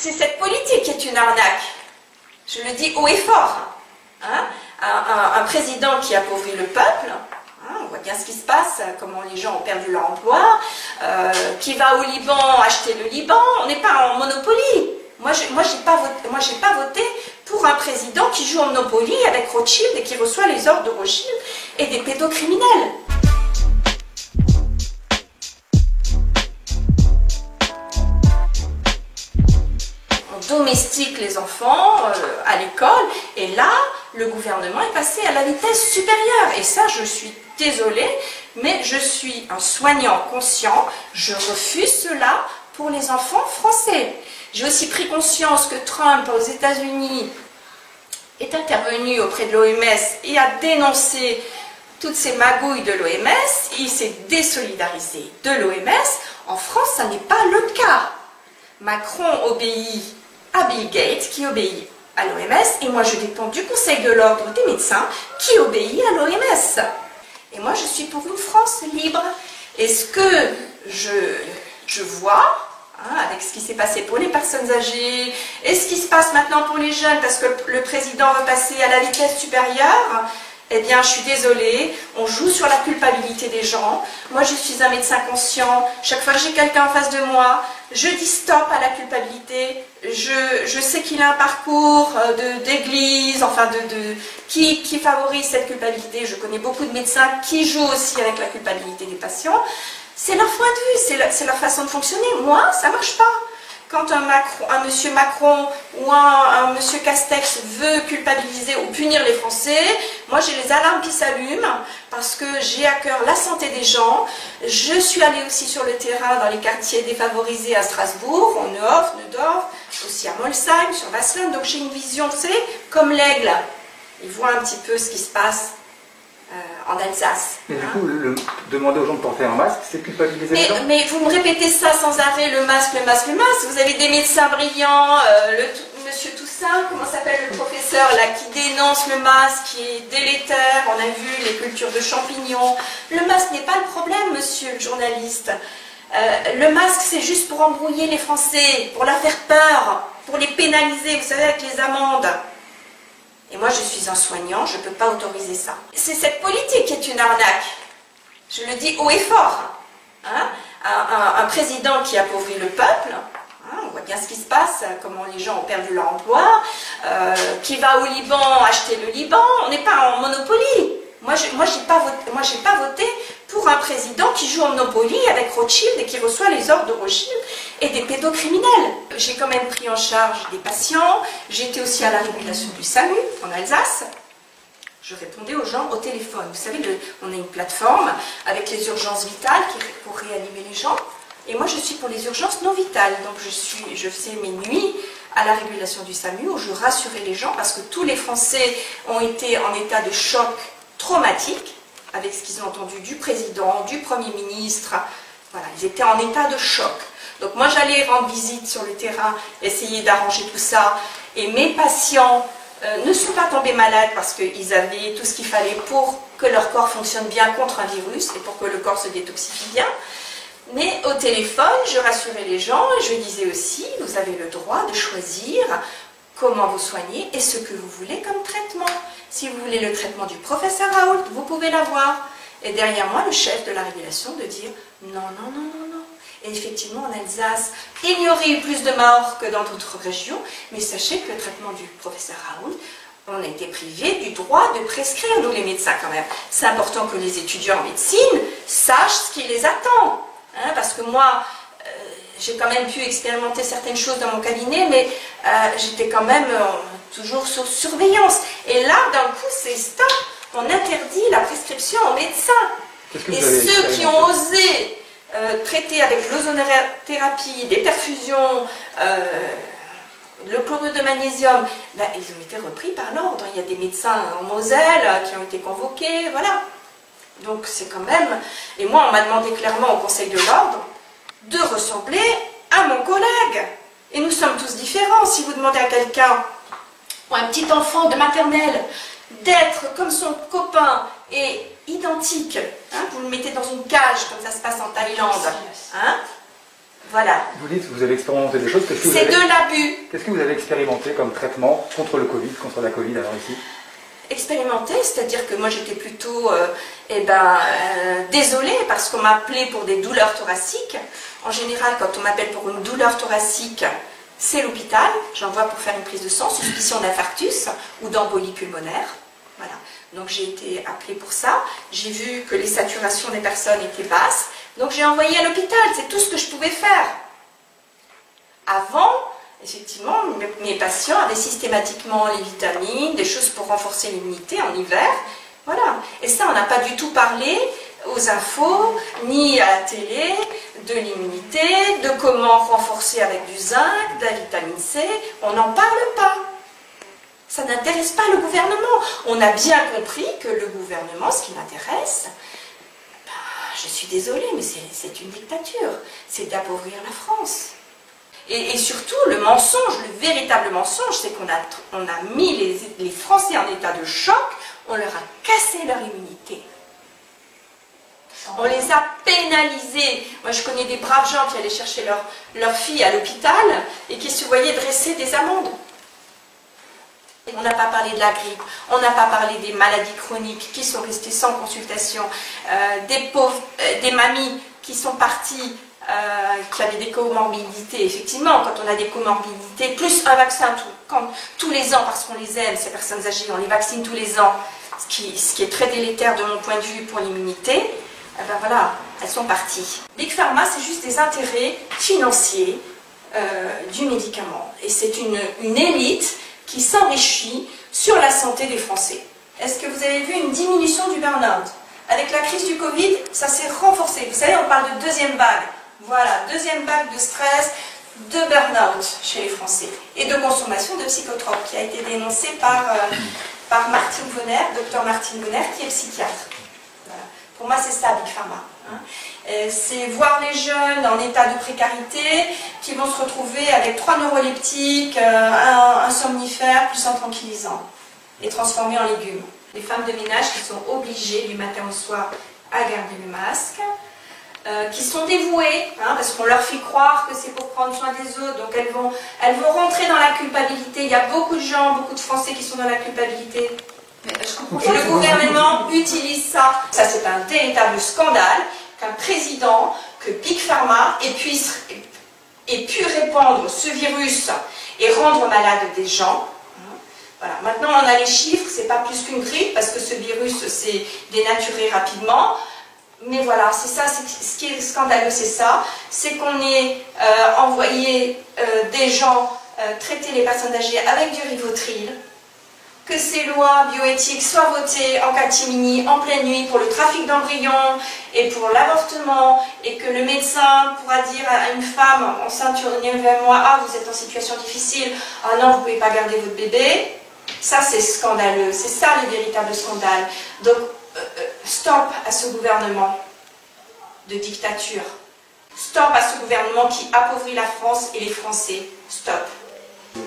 C'est cette politique qui est une arnaque. Je le dis haut et fort. Hein? Un président qui appauvrit le peuple, hein, on voit bien ce qui se passe, comment les gens ont perdu leur emploi, qui va au Liban acheter le Liban, on n'est pas en Monopoly. Moi, j'ai pas voté pour un président qui joue en Monopoly avec Rothschild et qui reçoit les ordres de Rothschild et des pédocriminels. Domestique les enfants à l'école, et là le gouvernement est passé à la vitesse supérieure, et ça je suis désolée, mais je suis un soignant conscient, je refuse cela pour les enfants français. J'ai aussi pris conscience que Trump aux États-Unis est intervenu auprès de l'OMS et a dénoncé toutes ces magouilles de l'OMS, il s'est désolidarisé de l'OMS. En France, ça n'est pas le cas. Macron obéit à Bill Gates, qui obéit à l'OMS, et moi je dépends du Conseil de l'Ordre des médecins, qui obéit à l'OMS. Et moi je suis pour une France libre. Et ce que je vois, hein, avec ce qui s'est passé pour les personnes âgées, et ce qui se passe maintenant pour les jeunes, parce que le président va passer à la vitesse supérieure, eh bien, je suis désolée, on joue sur la culpabilité des gens. Moi, je suis un médecin conscient. Chaque fois que j'ai quelqu'un en face de moi, je dis stop à la culpabilité. Je sais qu'il a un parcours d'église, enfin, qui favorise cette culpabilité. Je connais beaucoup de médecins qui jouent aussi avec la culpabilité des patients. C'est leur point de vue, c'est leur façon de fonctionner. Moi, ça ne marche pas. Quand un monsieur Macron ou un monsieur Castex veut culpabiliser ou punir les Français, moi j'ai les alarmes qui s'allument parce que j'ai à cœur la santé des gens. Je suis allée aussi sur le terrain dans les quartiers défavorisés à Strasbourg, en Nehof, Neudorf, aussi à Molsheim, sur Wasselin. Donc j'ai une vision, vous savez, comme l'aigle. Il voit un petit peu ce qui se passe en Alsace. Mais du coup, demander aux gens de porter un masque, c'est culpabiliser les gens. Mais vous me répétez ça sans arrêt, le masque, le masque, le masque. Vous avez des médecins brillants, monsieur Toussaint, comment s'appelle le professeur là, qui dénonce le masque, qui est délétère. On a vu les cultures de champignons. Le masque n'est pas le problème, monsieur le journaliste. Le masque, c'est juste pour embrouiller les Français, pour leur faire peur, pour les pénaliser, vous savez, avec les amendes. Et moi, je suis un soignant, je ne peux pas autoriser ça. C'est cette politique qui est une arnaque. Je le dis haut et fort. Hein? Un président qui appauvrit le peuple, hein, on voit bien ce qui se passe, comment les gens ont perdu leur emploi, qui va au Liban acheter le Liban, on n'est pas en Monopoly. Moi, j'ai pas voté pour un président qui joue en Monopoly avec Rothschild et qui reçoit les ordres de Rothschild et des pédocriminels. J'ai quand même pris en charge des patients, j'étais aussi à la régulation du SAMU en Alsace. Je répondais aux gens au téléphone. Vous savez, on a une plateforme avec les urgences vitales pour réanimer les gens. Et moi, je suis pour les urgences non vitales. Donc, je faisais mes nuits à la régulation du SAMU où je rassurais les gens parce que tous les Français ont été en état de choc traumatique avec ce qu'ils ont entendu du président, du Premier ministre. Voilà, ils étaient en état de choc. Donc moi j'allais rendre visite sur le terrain, essayer d'arranger tout ça. Et mes patients ne sont pas tombés malades parce qu'ils avaient tout ce qu'il fallait pour que leur corps fonctionne bien contre un virus et pour que le corps se détoxifie bien. Mais au téléphone, je rassurais les gens et je disais aussi, vous avez le droit de choisir comment vous soignez et ce que vous voulez comme traitement. Si vous voulez le traitement du professeur Raoult, vous pouvez l'avoir. Et derrière moi, le chef de la régulation de dire non, non, non, non, non. Et effectivement, en Alsace, il y aurait eu plus de morts que dans d'autres régions, mais sachez que le traitement du professeur Raoult, on a été privé du droit de prescrire, nous les médecins quand même. C'est important que les étudiants en médecine sachent ce qui les attend. Hein, parce que moi, j'ai quand même pu expérimenter certaines choses dans mon cabinet, mais j'étais quand même toujours sous surveillance. Et là, d'un coup, c'est stop. On interdit la prescription aux médecins. Et ceux qui ont osé traiter avec l'ozonothérapie, des perfusions, le chlorure de magnésium, ben, ils ont été repris par l'ordre. Il y a des médecins en Moselle qui ont été convoqués, voilà. Donc c'est quand même... Et moi, on m'a demandé clairement au Conseil de l'Ordre de ressembler à mon collègue. Et nous sommes tous différents. Si vous demandez à quelqu'un, ou un petit enfant de maternelle, d'être comme son copain et identique, hein, vous le mettez dans une cage, comme ça se passe en Thaïlande, hein, Voilà. Vous dites que vous avez expérimenté des choses. C'est de l'abus. Qu'est-ce que vous avez expérimenté comme traitement contre le Covid, contre la Covid alors ici? Expérimenté, c'est-à-dire que moi j'étais plutôt désolée parce qu'on m'appelait pour des douleurs thoraciques. En général, quand on m'appelle pour une douleur thoracique, c'est l'hôpital. J'envoie pour faire une prise de sang, suspicion d'infarctus ou d'embolie pulmonaire. Voilà. Donc j'ai été appelée pour ça. J'ai vu que les saturations des personnes étaient basses. Donc j'ai envoyé à l'hôpital. C'est tout ce que je pouvais faire. Avant, effectivement, mes patients avaient systématiquement les vitamines, des choses pour renforcer l'immunité en hiver. Voilà. Et ça, on n'a pas du tout parlé aux infos, ni à la télé, de l'immunité, de comment renforcer avec du zinc, de la vitamine C. On n'en parle pas. Ça n'intéresse pas le gouvernement. On a bien compris que le gouvernement, ce qui l'intéresse, je suis désolée, mais c'est une dictature. C'est d'appauvrir la France. Et surtout, le mensonge, le véritable mensonge, c'est qu'on a mis les Français en état de choc, on leur a cassé leur immunité. On les a pénalisés. Moi, je connais des braves gens qui allaient chercher leur fille à l'hôpital et qui se voyaient dresser des amendes. On n'a pas parlé de la grippe, on n'a pas parlé des maladies chroniques qui sont restées sans consultation, des mamies qui sont parties, qui avaient des comorbidités. Effectivement, quand on a des comorbidités, plus un vaccin tous les ans, parce qu'on les aime, ces personnes âgées, on les vaccine tous les ans, ce qui est très délétère de mon point de vue pour l'immunité, ben voilà, elles sont parties. Big Pharma, c'est juste des intérêts financiers du médicament. Et c'est une élite qui s'enrichit sur la santé des Français. Est-ce que vous avez vu une diminution du burn-out? Avec la crise du Covid, ça s'est renforcé. Vous savez, on parle de deuxième vague. Voilà, deuxième vague de stress, de burn-out chez les Français. Et de consommation de psychotropes, qui a été dénoncée par Martine Vonner, docteur Martine Vonner, qui est psychiatre. Voilà. Pour moi, c'est ça, Big Pharma. C'est voir les jeunes en état de précarité qui vont se retrouver avec 3 neuroleptiques, un somnifère plus un tranquillisant et transformés en légumes. Les femmes de ménage qui sont obligées du matin au soir à garder le masque, qui sont dévouées, parce qu'on leur fait croire que c'est pour prendre soin des autres, donc elles vont rentrer dans la culpabilité. Il y a beaucoup de gens, beaucoup de Français qui sont dans la culpabilité. Et le gouvernement utilise ça. Ça, c'est un véritable scandale qu'un président, que Big Pharma ait pu répandre ce virus et rendre malade des gens. Voilà. Maintenant, on a les chiffres, c'est pas plus qu'une grippe, parce que ce virus s'est dénaturé rapidement. Mais voilà, c'est ça, ce qui est scandaleux, c'est ça. C'est qu'on ait envoyé des gens traiter les personnes âgées avec du Rivotril, que ces lois bioéthiques soient votées en catimini, en pleine nuit, pour le trafic d'embryons et pour l'avortement, et que le médecin pourra dire à une femme enceinte sur 9 mois, ah, vous êtes en situation difficile, ah non, vous ne pouvez pas garder votre bébé. Ça, c'est scandaleux, c'est ça le véritable scandale. Donc, stop à ce gouvernement de dictature. Stop à ce gouvernement qui appauvrit la France et les Français. Stop.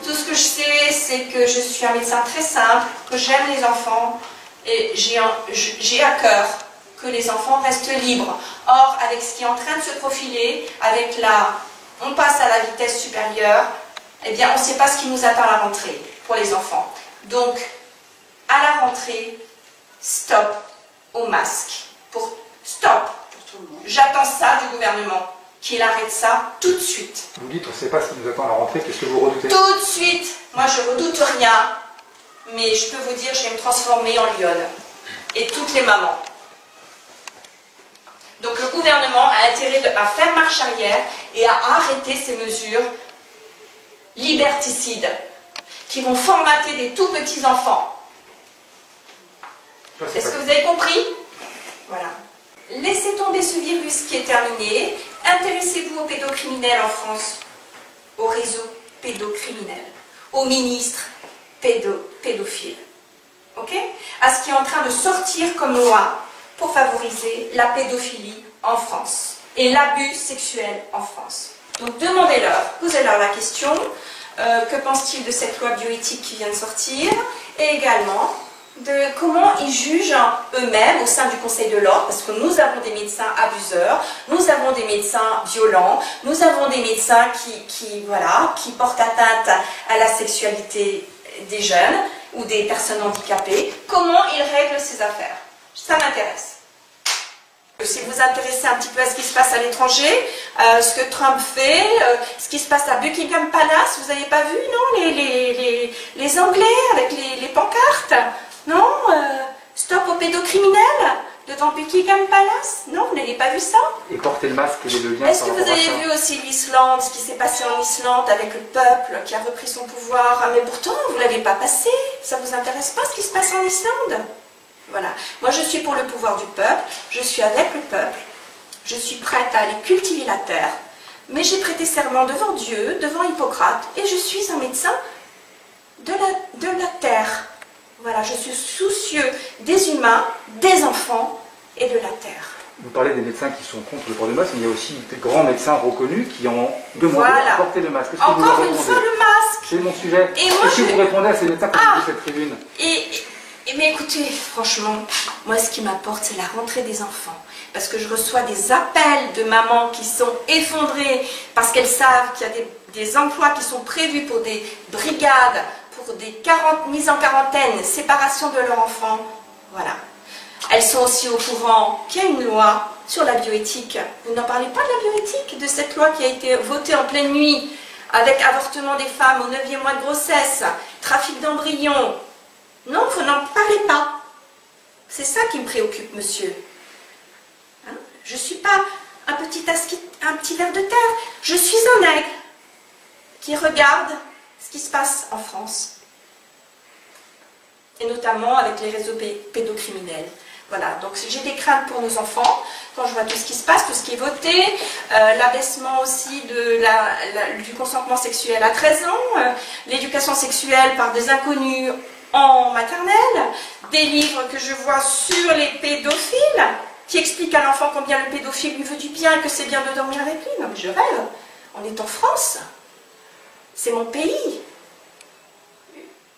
Tout ce que je sais, c'est que je suis un médecin très simple, que j'aime les enfants et j'ai à cœur que les enfants restent libres. Or, avec ce qui est en train de se profiler, avec on passe à la vitesse supérieure, eh bien, on ne sait pas ce qui nous attend à la rentrée pour les enfants. Donc, à la rentrée, stop au masque. Stop. J'attends ça du gouvernement. Qu'il arrête ça tout de suite. Vous dites, on ne sait pas ce qui nous attend à la rentrée, qu'est-ce que vous redoutez? Tout de suite. Moi, je redoute rien, mais je peux vous dire, je vais me transformer en lionne. Et toutes les mamans. Donc le gouvernement a intérêt à faire marche arrière et à arrêter ces mesures liberticides qui vont formater des tout petits enfants. Est-ce que vous avez compris? Voilà. Laissez tomber ce virus qui est terminé. Intéressez-vous aux pédocriminels en France, au réseau pédocriminel, aux ministres pédophiles, ok? À ce qui est en train de sortir comme loi pour favoriser la pédophilie en France et l'abus sexuel en France. Donc demandez-leur, posez-leur la question, que pense-t-il de cette loi bioéthique qui vient de sortir, et également de comment ils jugent eux-mêmes au sein du Conseil de l'Ordre, parce que nous avons des médecins abuseurs, nous avons des médecins violents, nous avons des médecins qui portent atteinte à la sexualité des jeunes ou des personnes handicapées. Comment ils règlent ces affaires? Ça m'intéresse. Si vous vous intéressez un petit peu à ce qui se passe à l'étranger, ce que Trump fait, ce qui se passe à Buckingham Palace, vous n'avez pas vu, non, les Anglais avec les pancartes? Non, stop aux pédocriminels devant Buckingham Palace? Non, vous n'avez pas vu ça? Et porter le masque, quel est le lien? Est-ce que vous avez vu aussi l'Islande, ce qui s'est passé en Islande avec le peuple qui a repris son pouvoir? Ah, mais pourtant, vous ne l'avez pas passé. Ça ne vous intéresse pas ce qui se passe en Islande? Voilà. Moi, je suis pour le pouvoir du peuple, je suis avec le peuple, je suis prête à aller cultiver la terre, mais j'ai prêté serment devant Dieu, devant Hippocrate, et je suis un médecin de la terre. Voilà, je suis soucieux des humains, des enfants et de la terre. Vous parlez des médecins qui sont contre le port du masque, mais il y a aussi des grands médecins reconnus qui ont demandé de porter le masque. Encore une fois, le masque. C'est mon sujet. Et si vous répondez à ces médecins qui ont cette tribune? Mais écoutez, franchement, moi ce qui m'apporte, c'est la rentrée des enfants. Parce que je reçois des appels de mamans qui sont effondrées parce qu'elles savent qu'il y a des emplois qui sont prévus pour des brigades, pour des mises en quarantaine, séparation de leurs enfants. Voilà. Elles sont aussi au courant qu'il y a une loi sur la bioéthique. Vous n'en parlez pas de la bioéthique, de cette loi qui a été votée en pleine nuit avec avortement des femmes au 9e mois de grossesse, trafic d'embryons. Non, vous n'en parlez pas. C'est ça qui me préoccupe, monsieur. Hein? Je ne suis pas un petit ver de terre. Je suis un aigle qui regarde ce qui se passe en France. Et notamment avec les réseaux pédocriminels. Voilà, donc j'ai des craintes pour nos enfants, quand je vois tout ce qui se passe, tout ce qui est voté, l'abaissement aussi du consentement sexuel à 13 ans, l'éducation sexuelle par des inconnus en maternelle, des livres que je vois sur les pédophiles, qui expliquent à l'enfant combien le pédophile lui veut du bien et que c'est bien de dormir avec lui. Non mais je rêve, on est en France, c'est mon pays.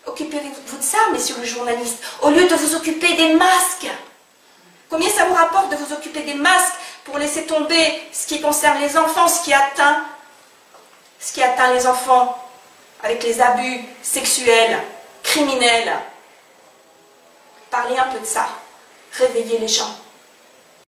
Occupez-vous de ça, messieurs les journalistes, au lieu de vous occuper des masques. Combien ça vous rapporte de vous occuper des masques pour laisser tomber ce qui concerne les enfants, ce qui atteint les enfants avec les abus sexuels, criminels? Parlez un peu de ça. Réveillez les gens.